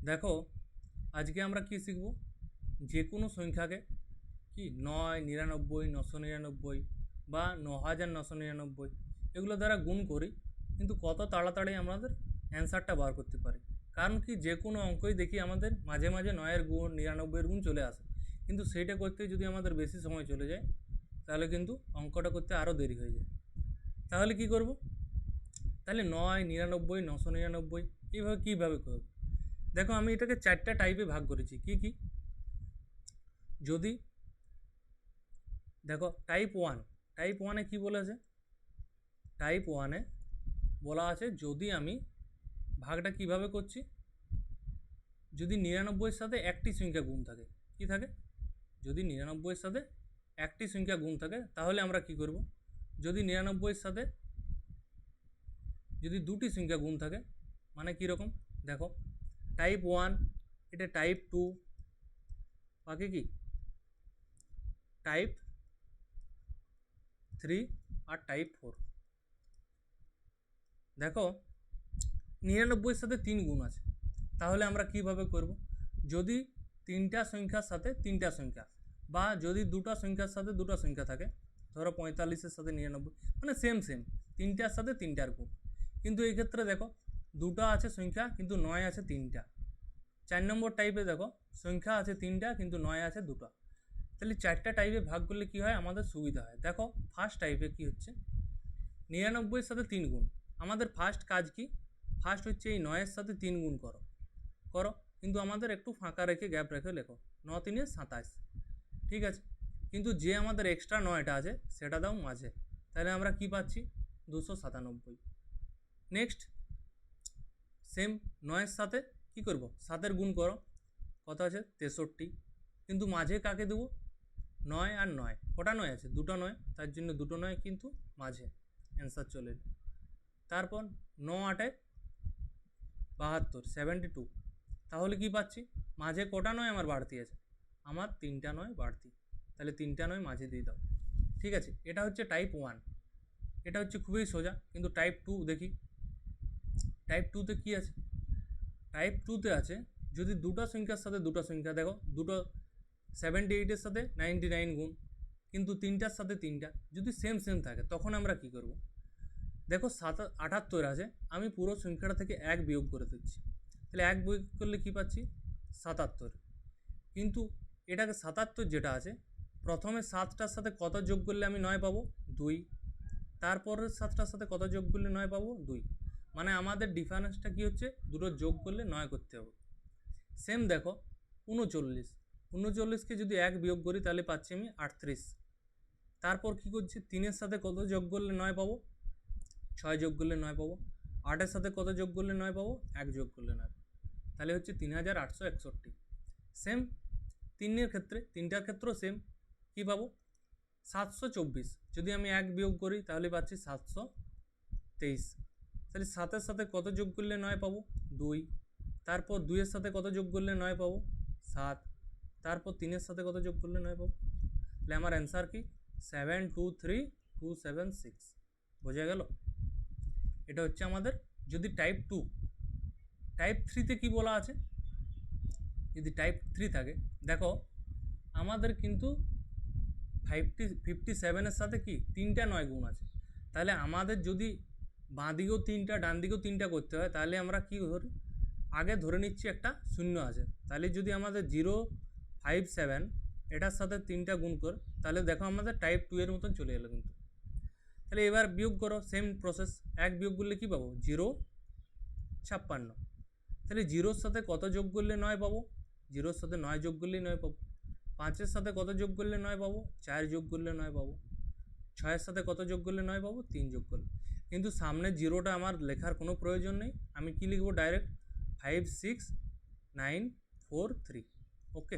দেখো, আজকে আমরা কি শিখব? যে কোনো সংখ্যাকে কি ৯, ৯৯, ৯৯৯ বা ৯৯৯৯ এগুলো দ্বারা গুণ করি, কিন্তু কত তাড়াতাড়ি আমাদের অ্যান্সারটা বার করতে পারি। কারণ কি, যে কোনো অঙ্কই দেখি আমাদের মাঝে মাঝে ৯-এর গুণ, ৯৯-এর গুণ চলে আসে, কিন্তু সেইটা করতে যদি আমাদের বেশি সময় চলে যায়, তাহলে কিন্তু অঙ্কটা করতে আরও দেরি হয়ে যায়। তাহলে কি করব? তাহলে ৯, ৯৯, ৯৯৯ এইভাবে কীভাবে করব? দেখো, আমি এটাকে 4টা টাইপে ভাগ করেছি। কি কি? যদি দেখো, টাইপ ওয়ানে কি বলেছে? টাইপ ওয়ানে বলা আছে, যদি আমি ভাগটা কিভাবে করছি, যদি ৯৯-এর সাথে একটি সংখ্যা গুণ থাকে। কি থাকে? যদি ৯৯-এর সাথে একটি সংখ্যা গুণ থাকে, তাহলে আমরা কি করব? যদি ৯৯-এর সাথে যদি দুটি সংখ্যা গুণ থাকে, মানে কীরকম? দেখো, টাইপ ওয়ান, এটা টাইপ টু, বাকি কি টাইপ থ্রি আর টাইপ ফোর। দেখো, ৯৯-এর সাথে ৩ গুণ আছে, তাহলে আমরা কিভাবে করব? যদি তিনটা সংখ্যার সাথে তিনটা সংখ্যা, বা যদি দুটো সংখ্যার সাথে দুটো সংখ্যা থাকে, ধরো ৪৫-এর সাথে ৯৯, মানে সেম সেম, তিনটার সাথে তিনটার গুণ। কিন্তু এই ক্ষেত্রে দেখো, দুটো আছে সংখ্যা কিন্তু ৯ আছে তিনটা। ৪ নম্বর টাইপে দেখো, সংখ্যা আছে তিনটা কিন্তু ৯ আছে দুটো। তাহলে 4টা টাইপে ভাগ করলে কি হয়, আমাদের সুবিধা হয়। দেখো, ফার্স্ট টাইপে কি হচ্ছে, ৯৯-এর সাথে ৩ গুণ। আমাদের ফার্স্ট কাজ কি? ফার্স্ট হচ্ছে এই ৯-এর সাথে ৩ গুণ করো করো কিন্তু আমাদের একটু ফাঁকা রেখে, গ্যাপ রেখে লেখো, ৯×৩ = ২৭। ঠিক আছে, কিন্তু যে আমাদের এক্সট্রা ৯টা আছে সেটা দাও মাঝে, তাহলে আমরা কি পাচ্ছি? ২৯৭। নেক্সট, সেম ৯-এর সাথে কি করব? ৭-এর গুণ করো, কত আছে? ৬৩। কিন্তু মাঝে কাকে দেবো? ৯ আর ৯, কটা ৯ আছে? দুটো ৯, তার জন্য দুটো ৯ কিন্তু মাঝে, অ্যান্সার চলে এলো। তারপর ৯×৮ = ৭২। তাহলে কি পাচ্ছি? মাঝে কটা ৯ আমার বাড়তি আছে? আমার 3টা ৯ বাড়তি, তাহলে 3টা ৯ মাঝে দিয়ে দাও। ঠিক আছে, এটা হচ্ছে টাইপ ওয়ান, এটা হচ্ছে খুবই সোজা। কিন্তু টাইপ টু দেখি, টাইপ টুতে কী আছে? টাইপ টুতে আছে, যদি দুটো সংখ্যার সাথে দুটো সংখ্যা, দেখো দুটো 78-এর সাথে 99 গুণ, কিন্তু তিনটার সাথে তিনটা যদি সেম সেম থাকে, তখন আমরা কি করব? দেখো, 78 আছে, আমি পুরো সংখ্যাটা থেকে 1 বিয়োগ করে দিচ্ছি, তাহলে 1 বিয়োগ করলে কী পাচ্ছি? 77। কিন্তু এটাকে 77 যেটা আছে, প্রথমে 7টার সাথে কত যোগ করলে আমি 9 পাবো? 2। তারপরের 7টার সাথে কত যোগ করলে 9 পাবো? 2। মানে আমাদের ডিফারেন্সটা কী হচ্ছে? দুটো যোগ করলে 9 করতে হবে। সেম দেখো, 39কে যদি 1 বিয়োগ করি, তাহলে পাচ্ছি আমি 38। তারপর কি করছি? 3-এর সাথে কত যোগ করলে 9 পাবো? 6 যোগ করলে 9 পাবো। 8-এর সাথে কত যোগ করলে 9 পাবো? 1 যোগ করলে 9 পাবো, তাহলে হচ্ছে 3861। সেম 3-এর ক্ষেত্রে, তিনটার ক্ষেত্রেও সেম, কী পাবো? 724। যদি আমি 1 বিয়োগ করি, তাহলে পাচ্ছি 723। তাহলে 7-এর সাথে কত যোগ করলে 9 পাবো? 2। তারপর 2-এর সাথে কত যোগ করলে 9 পাবো? 7। তারপর 3-এর সাথে কত যোগ করলে 9 পাবো? তাহলে আমার অ্যান্সার কি? 723276। বোঝা গেল? এটা হচ্ছে আমাদের যদি টাইপ টু। টাইপ থ্রিতে কী বলা আছে? যদি টাইপ থ্রি থাকে, দেখো আমাদের কিন্তু 57-এর সাথে কি 3টা 9 গুণ আছে, তাহলে আমাদের যদি বাঁ দিকেও 3টা, ডান দিকেও 3টা করতে হয়, তাহলে আমরা কি ধরি? আগে ধরে নিচ্ছি একটা শূন্য আছে, তাহলে যদি আমাদের 057 এটার সাথে 3টা গুণ কর, তাহলে দেখো আমাদের টাইপ টু এর মতন চলে এলো কিন্তু। তাহলে এবার বিয়োগ করো, সেম প্রসেস। 1 বিয়োগ করলে কী পাবো? 056। তাহলে 0-র সাথে কত যোগ করলে 9 পাবো? 0-র সাথে 9 যোগ করলেই 9 পাবো। 5-এর সাথে কত যোগ করলে 9 পাবো? 4 যোগ করলে 9 পাবো। 6-এর সাথে কত যোগ করলে 9 পাবো? 3 যোগ করলে। কিন্তু সামনে 0টা আমার লেখার কোনো প্রয়োজন নেই, আমি কি লিখবো? ডাইরেক্ট 56943। ওকে,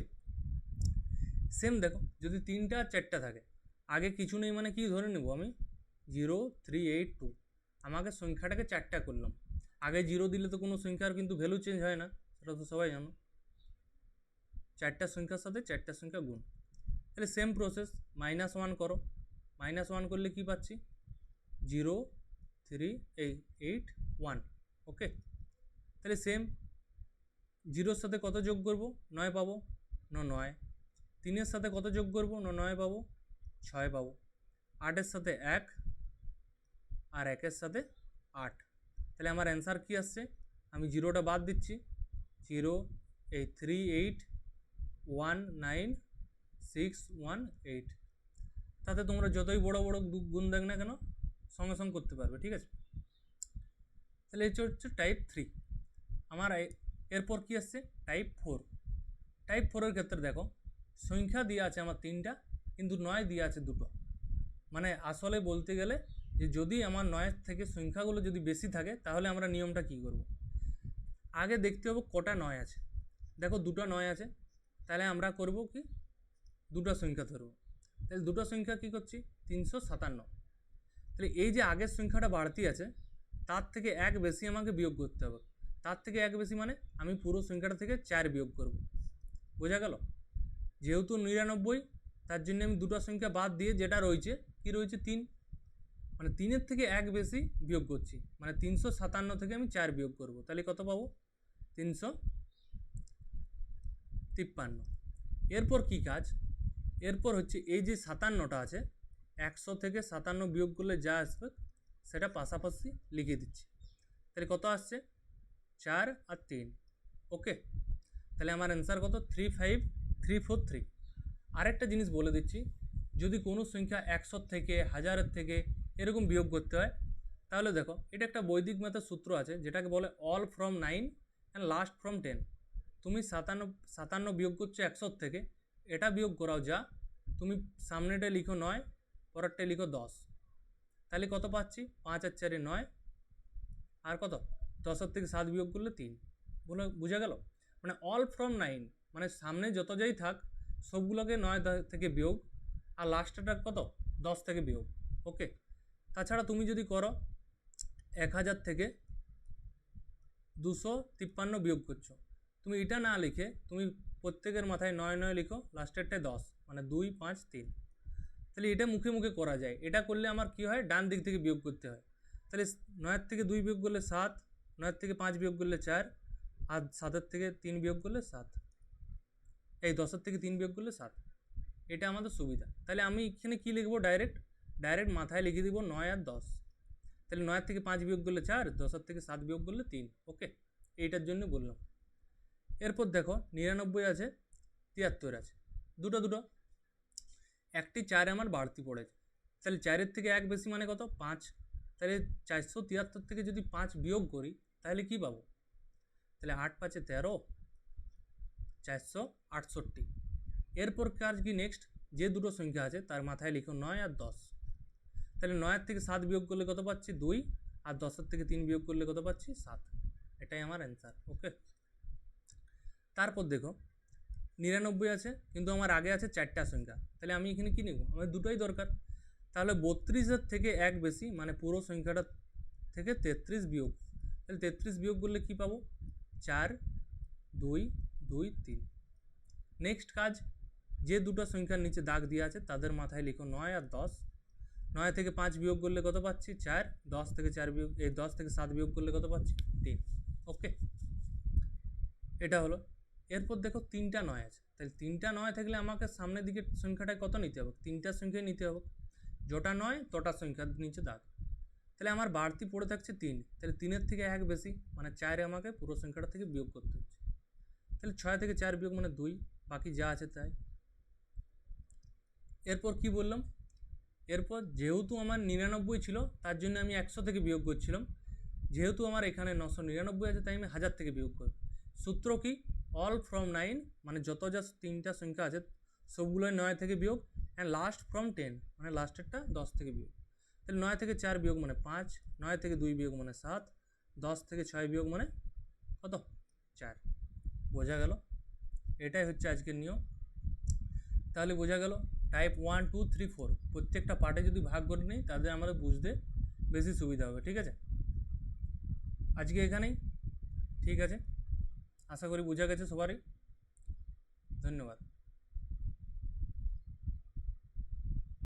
সেম দেখো, যদি 3টা আর 4টা থাকে, আগে কিছু নেই মানে কি ধরে নেব আমি? 0382। আমাকে সংখ্যাটাকে 4টা করলাম, আগে 0 দিলে তো কোনো সংখ্যার কিন্তু ভ্যালু চেঞ্জ হয় না, সেটা তো সবাই জানো। 4টা সংখ্যার সাথে 4টা সংখ্যা গুণ, তাহলে সেম প্রসেস, -1 করো। -1 করলে কি পাচ্ছি? 03881। ওকে, তাহলে সেম জিরোর সাথে কত যোগ করব? 9 পাবো, 9। 3-এর সাথে কত যোগ করব? 9 পাবো, 6 পাবো। 8-এর সাথে 1 আর 1-এর সাথে 8। তাহলে আমার অ্যান্সার কী আসছে? আমি জিরোটা বাদ দিচ্ছি। 0 এই 3819618। তাতে তোমরা যতই বড় বড় গুণ দেখ না কেন সঙ্গে সঙ্গে করতে পারবে, ঠিক আছে? তাহলে এটা হচ্ছে টাইপ 3। আমার এরপর কি আসছে? টাইপ 4। টাইপ 4-এর ক্ষেত্রে দেখো সংখ্যা দিয়ে আছে আমার 3টা, কিন্তু 9 দিয়ে আছে 2টো। মানে আসলে বলতে গেলে যে যদি আমার 9-এর থেকে সংখ্যাগুলো যদি বেশি থাকে তাহলে আমরা নিয়মটা কি করব? আগে দেখতে হবে কটা 9 আছে। দেখো 2টো 9 আছে, তাহলে আমরা করব কি? 2টো সংখ্যা ধরব। তাহলে 2টো সংখ্যা কী করছি? 357। তাহলে এই যে আগের সংখ্যাটা বাড়তি আছে তার থেকে 1 বেশি আমাকে বিয়োগ করতে হবে। তার থেকে 1 বেশি মানে আমি পুরো সংখ্যাটা থেকে 4 বিয়োগ করব। বোঝা গেল? যেহেতু 99 তার জন্য আমি 2টো সংখ্যা বাদ দিয়ে যেটা রয়েছে কি রয়েছে? 3। মানে 3-এর থেকে 1 বেশি বিয়োগ করছি, মানে 357 থেকে আমি 4 বিয়োগ করব। তাহলে কত পাবো? 353। এরপর কি কাজ? এরপর হচ্ছে এই যে 57টা আছে, 100 থেকে 57 বিয়োগ করলে যা আসবে সেটা পাশাপাশি লিখে দিচ্ছি। তাহলে কত আসছে? 4 আর 3। ওকে, তাহলে আমার অ্যান্সার কত? 35343। আরেকটা জিনিস বলে দিচ্ছি, যদি কোনো সংখ্যা 100 থেকে 1000-এর থেকে এরকম বিয়োগ করতে হয় তাহলে দেখো এটা একটা বৈদিক ম্যাথের সূত্র আছে যেটাকে বলে all from 9 and last from 10। তুমি 57 বিয়োগ করছো 100 থেকে, এটা বিয়োগ করাও যা, তুমি সামনেটা লিখো 9, পরেরটা লিখো 10। তাহলে কত পাচ্ছি? 5 আর 4 9। আর কত? 10-এর থেকে 7 বিয়োগ করলে 3। বুঝা গেল? মানে অল ফ্রম 9 মানে সামনে যত যাই থাক সবগুলোকে 9 থেকে বিয়োগ, আর লাস্টটা কত? 10 থেকে বিয়োগ। ওকে, তাছাড়া তুমি যদি করো 1000 থেকে 253 বিয়োগ করছো, তুমি এটা না লিখে তুমি প্রত্যেকের মাথায় 9 9 লিখো, লাস্টেরটায় 10, মানে 2 5 3। তাহলে এটা মুখে মুখে করা যায়। এটা করলে আমার কি হয়? ডান দিক থেকে বিয়োগ করতে হয়। তাহলে 9-এর থেকে 2 বিয়োগ করলে 7, 9-এর থেকে 5 বিয়োগ করলে 4, আর 7-এর থেকে 3 বিয়োগ করলে 7, এই 10-এর থেকে 3 বিয়োগ করলে 7। এটা আমাদের সুবিধা। তাহলে আমি এখানে কি লিখবো? ডাইরেক্ট মাথায় লিখে দিব 9 আর 10। তাহলে 9-এর থেকে 5 বিয়োগ করলে 4, 10-এর থেকে 7 বিয়োগ করলে 3। ওকে, এইটার জন্য বললাম। এরপর দেখো 99 আছে, 73 আছে, দুটো। একটি 4 আমার বাড়তি পড়েছে, তাহলে 4-এর থেকে 1 বেশি মানে কত? 5। তাহলে 473 থেকে যদি 5 বিয়োগ করি তাহলে কি পাবো? তাহলে 8 5 13, 468। এরপর কাজ কি? নেক্সট যে দুটো সংখ্যা আছে তার মাথায় লিখো 9 আর 10। তাহলে 9-এর থেকে 7 বিয়োগ করলে কত পাচ্ছি? 2, আর 10-এর থেকে 3 বিয়োগ করলে কত পাচ্ছি? 7। এটাই আমার অ্যান্সার। ওকে, তারপর দেখো 99 আছে, কিন্তু আমার আগে আছে 4টা সংখ্যা, তাহলে আমি এখানে কী নেব? আমার দুটোই দরকার। তাহলে 32-এর থেকে 1 বেশি মানে পুরো সংখ্যাটা থেকে 33 বিয়োগ। তাহলে 33 বিয়োগ করলে কী পাবো? 4 2 2 3। নেক্সট কাজ, যে দুটো সংখ্যার নিচে দাগ দিয়ে আছে তাদের মাথায় লিখো 9 আর 10। 9 থেকে 5 বিয়োগ করলে কত পাচ্ছি? 4। 10 থেকে 4 বিয়োগ 10 থেকে 7 বিয়োগ করলে কত পাচ্ছি? 3। ওকে, এটা হলো। এরপর দেখো 3টা 9 আছে, তাহলে 3টা 9 থাকলে আমাকে সামনের দিকের সংখ্যাটায় কত নিতে হবে? 3টা সংখ্যায় নিতে হবে। যটা 9 তটা সংখ্যার নিচে দাগ। তাহলে আমার বাড়তি পড়ে থাকছে 3, তাহলে 3-এর থেকে 1 বেশি মানে 4 আমাকে পুরো সংখ্যাটা থেকে বিয়োগ করতে হচ্ছে। তাহলে 6 থেকে 4 বিয়োগ মানে 2, বাকি যা আছে তাই। এরপর কি বললাম? এরপর যেহেতু আমার 99 ছিল তার জন্য আমি 100 থেকে বিয়োগ করছিলাম। যেহেতু আমার এখানে 999 আছে তাই আমি 1000 থেকে বিয়োগ করব। সূত্র কি? অল ফ্রম 9 মানে যত যা 3টা সংখ্যা আছে সবগুলোই 9 থেকে বিয়োগ, অ্যান্ড লাস্ট ফ্রম 10 মানে লাস্টেরটা 10 থেকে বিয়োগ। তাহলে 9 থেকে 4 বিয়োগ মানে 5, 9 থেকে 2 বিয়োগ মানে 7, 10 থেকে 6 বিয়োগ মানে কত? 4। বোঝা গেল? এটাই হচ্ছে আজকের নিয়ম। তাহলে বোঝা গেল টাইপ 1 2 3 4 প্রত্যেকটা পার্টে যদি ভাগ করে নিই তাদের আমাদের বুঝতে বেশি সুবিধা হবে। ঠিক আছে, আজকে এখানেই। ঠিক আছে, আশা করি বোঝা গেছে সবারই। ধন্যবাদ।